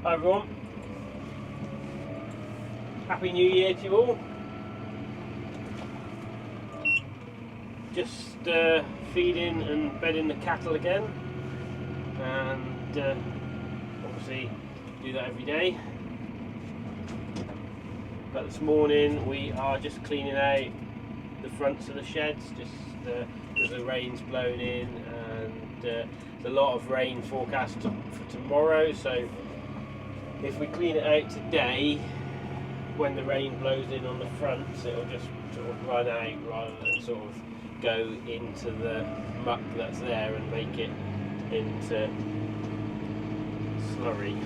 Hi everyone, Happy New Year to you all. Just feeding and bedding the cattle again, and obviously do that every day. But this morning we are just cleaning out the fronts of the sheds, just because the rain's blown in, and there's a lot of rain forecast for tomorrow, so if we clean it out today, when the rain blows in on the fronts, it'll just sort of run out rather than sort of go into the muck that's there and make it into slurry.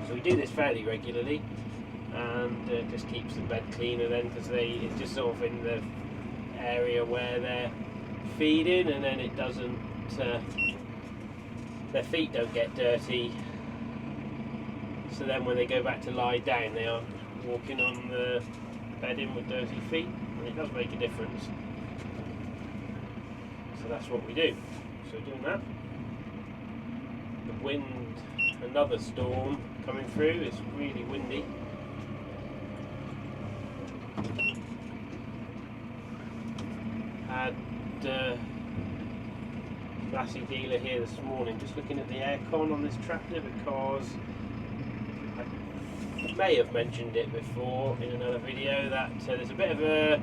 So we do this fairly regularly, and it just keeps the bed cleaner then, because it's just sort of in the area where they're feeding, and then it doesn't, their feet don't get dirty. So then when they go back to lie down, they aren't walking on the bedding with dirty feet, and it does make a difference. So that's what we do. So doing that. The wind, another storm coming through, it's really windy. Had Lassie dealer here this morning, just looking at the aircon on this tractor, because I may have mentioned it before in another video that there's a bit of a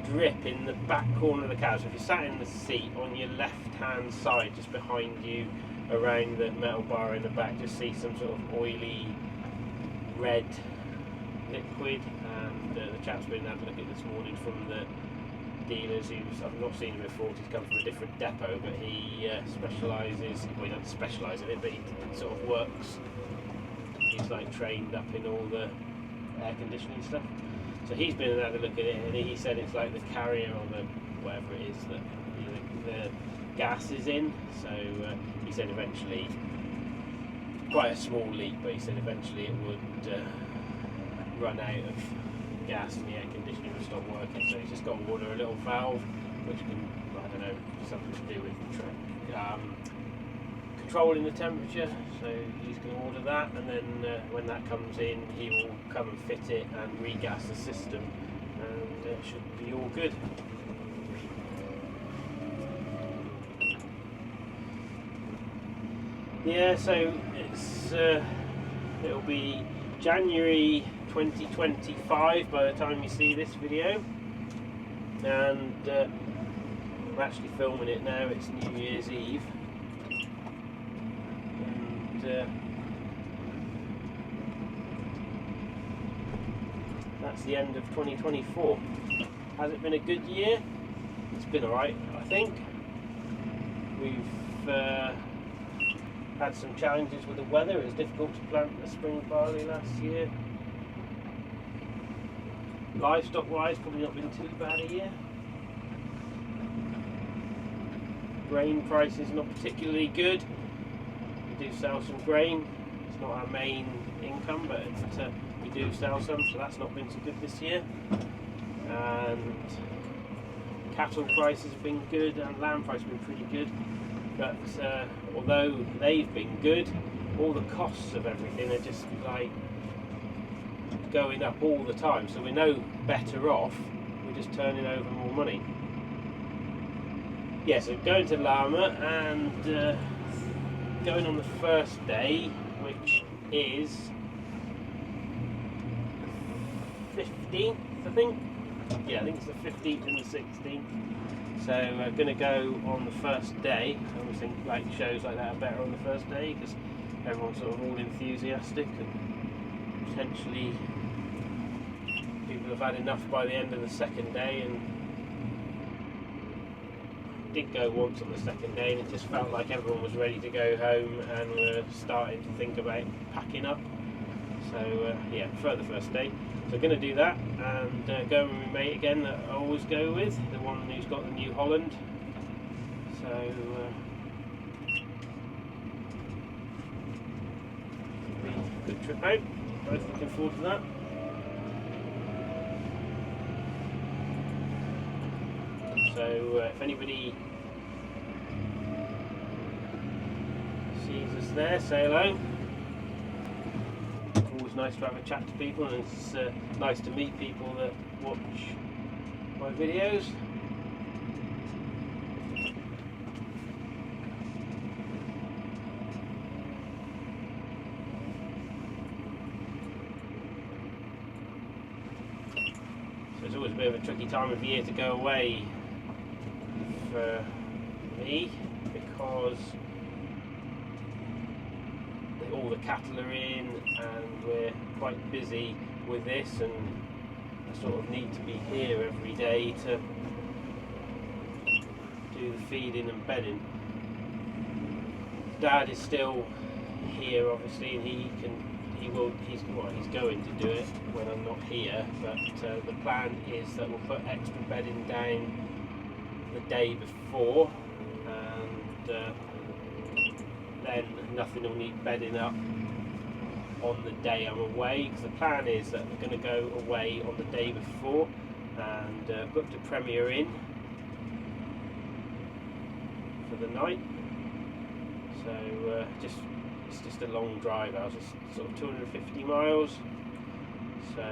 drip in the back corner of the cab. So if you're sat in the seat, on your left hand side, just behind you around the metal bar in the back, just see some sort of oily red liquid, and the chap's been having a look at it this morning from the dealers I've not seen him before. He's come from a different depot, but he specialises, well, he doesn't specialise in it, but he sort of works. He's like trained up in all the air conditioning stuff. So he's been and had a look at it, and he said it's like the carrier or the whatever it is that the gas is in. So he said eventually, quite a small leak, but he said eventually it would run out of gas and the air conditioning would stop working. So he's just got to order a little valve, which can, I don't know, something to do with controlling the temperature. So he's going to order that, and then when that comes in, he will come and fit it and regas the system, and it should be all good. Yeah, so it's it'll be January 2025 by the time you see this video, and I'm actually filming it now. It's New Year's Eve, and that's the end of 2024. Has it been a good year? It's been alright, I think. We've had some challenges with the weather. It was difficult to plant the spring barley last year. Livestock wise, probably not been too bad a year. Grain prices not particularly good. We do sell some grain. It's not our main income, but we do sell some, so that's not been so good this year. And cattle prices have been good, and lamb prices have been pretty good. But although they've been good, all the costs of everything are just like going up all the time. So we're no better off, we're just turning over more money. Yeah, so going to Llama and going on the first day, which is 15th, I think. Yeah, I think it's the 15th and the 16th. So we're going to go on the first day. I always think like shows like that are better on the first day, because everyone's sort of all enthusiastic, and potentially people have had enough by the end of the second day. And did go once on the second day, and it just felt like everyone was ready to go home and were starting to think about packing up. So yeah, for the first day. So I'm going to do that, and go with my mate again that I always go with, the one who's got the New Holland. So it'll be a good trip out. Both looking forward to that. So if anybody sees us there, say hello. always nice to have a chat to people, and it's nice to meet people that watch my videos. So it's always a bit of a tricky time of year to go away for me, because all the cattle are in and we're quite busy with this, and I sort of need to be here every day to do the feeding and bedding. Dad is still here obviously, and he's going to do it when I'm not here, but the plan is that we'll put extra bedding down the day before, and then nothing will need bedding up on the day I'm away, because the plan is that we're going to go away on the day before, and booked a Premier Inn for the night. So it's just a long drive out, it's sort of 250 miles, so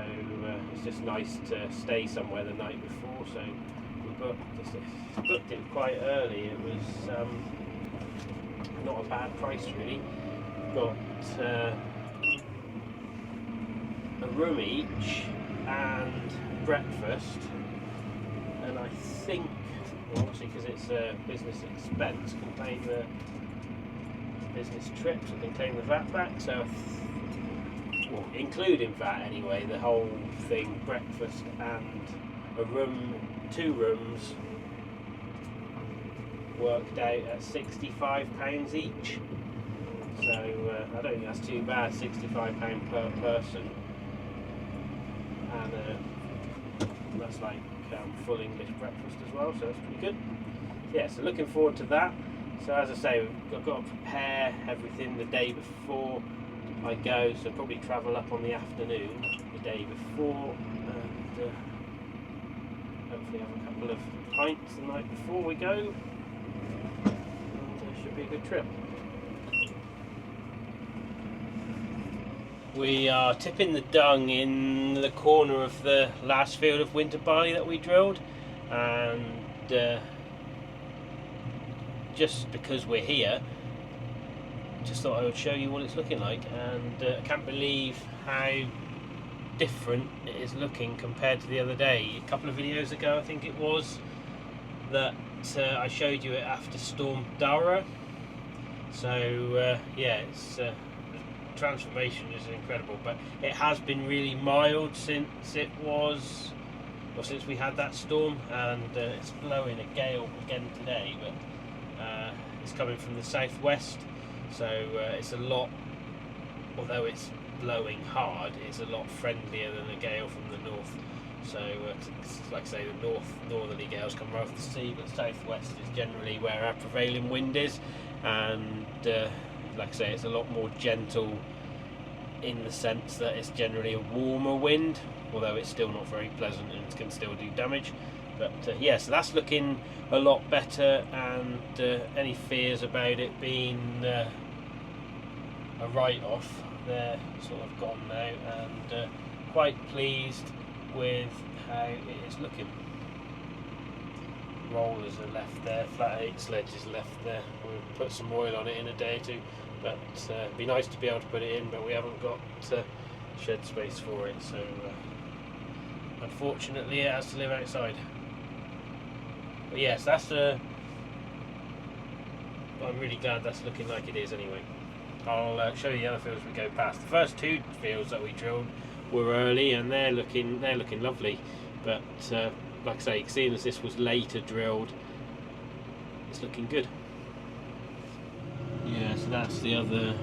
it's just nice to stay somewhere the night before. So we booked it quite early. It was not a bad price really. Got a room each and breakfast, and I think, well, obviously because it's a business expense, can claim the business trips, I can claim the VAT back, so well, including VAT anyway, the whole thing, breakfast and a room, 2 rooms, worked out at £65 each. So I don't think that's too bad, £65 per person, and that's like full English breakfast as well, so that's pretty good. Yeah, so looking forward to that. So as I say, I've got to prepare everything the day before I go, so probably travel up on the afternoon the day before, and hopefully have a couple of pints the night before we go, and it should be a good trip. We are tipping the dung in the corner of the last field of winter barley that we drilled, and just because we're here, just thought I would show you what it's looking like, and I can't believe how different it is looking compared to the other day. A couple of videos ago I think it was, that I showed you it after Storm Dara. So yeah, it's transformation is incredible, but it has been really mild since since we had that storm, and it's blowing a gale again today, but it's coming from the southwest, so it's a lot, although it's blowing hard, it's a lot friendlier than a gale from the north. So like I say, the northerly gales come right off the sea, but southwest is generally where our prevailing wind is, and like I say, it's a lot more gentle in the sense that it's generally a warmer wind, although it's still not very pleasant and can still do damage. But yeah, so that's looking a lot better, and any fears about it being a write-off, they're sort of gone now, and quite pleased with how it is looking. Rollers are left there, flat 8 sledge is left there. We'll put some oil on it in a day or two, but it'd be nice to be able to put it in, but we haven't got shed space for it, so unfortunately it has to live outside. But yes, that's I'm really glad that's looking like it is anyway. I'll show you the other fields we go past. The first 2 fields that we drilled were early, and they're looking lovely, but like I say, seeing as this was later drilled, it's looking good. Yeah, so that's the other,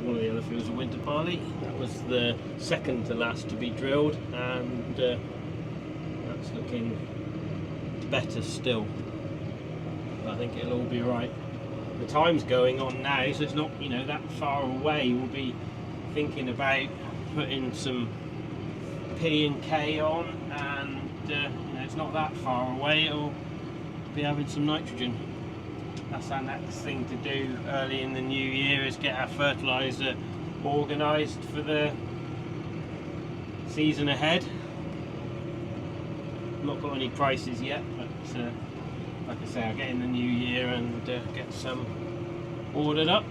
one of the other fields of winter barley. That was the second to last to be drilled, and that's looking better still. But I think it'll all be alright. The time's going on now, so it's not, you know, that far away. We'll be thinking about putting some P and K on, and you know, it's not that far away. It'll be having some nitrogen. That's our next thing to do early in the new year, is get our fertiliser organised for the season ahead. Not got any prices yet, but like I say, I'll get in the new year and get some ordered up.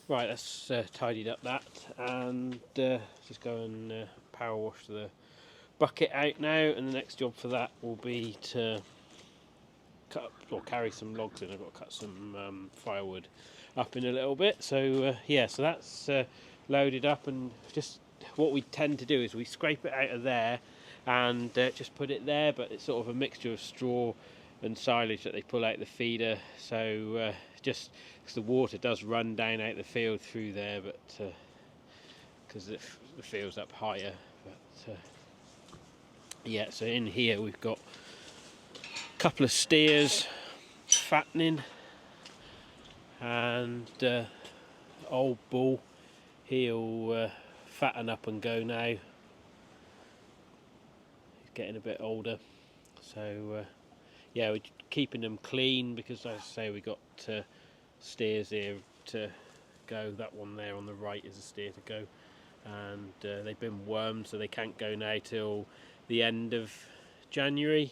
Right, that's tidied up that, and just go and power wash the bucket out now, and the next job for that will be to cut up, or carry some logs in. I've got to cut some firewood up in a little bit, so yeah, so that's loaded up, and just what we tend to do is we scrape it out of there and just put it there, but it's sort of a mixture of straw and silage that they pull out the feeder, so just because the water does run down out the field through there, but because the field's up higher, but yeah, so in here we've got a couple of steers fattening, and old bull, he'll fatten up and go now. He's getting a bit older, so yeah, we're keeping them clean because, as I say, we got steers here to go. That one there on the right is a steer to go, and they've been wormed, so they can't go now till the end of January.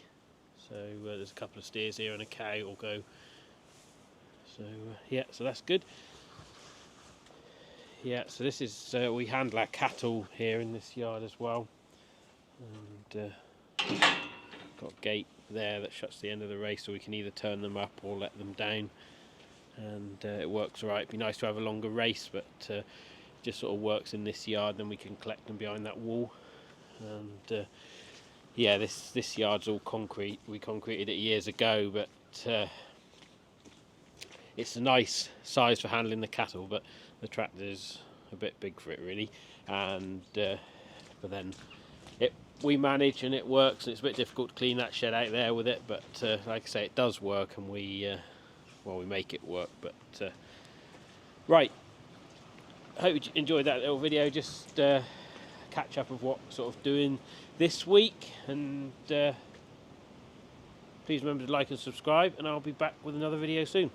So there's a couple of steers here and a cow will go. So yeah, so that's good. Yeah, so this is we handle our cattle here in this yard as well, and got a gate there that shuts the end of the race, so we can either turn them up or let them down, and it works all right. It'd be nice to have a longer race, but just sort of works in this yard, then we can collect them behind that wall. And yeah, this yard's all concrete. We concreted it years ago, but it's a nice size for handling the cattle, but the tractor's a bit big for it really, and but then we manage and it works, and it's a bit difficult to clean that shed out there with it, but like I say, it does work, and we make it work. But right, I hope you enjoyed that little video, just catch up of what sort of doing this week, and please remember to like and subscribe, and I'll be back with another video soon.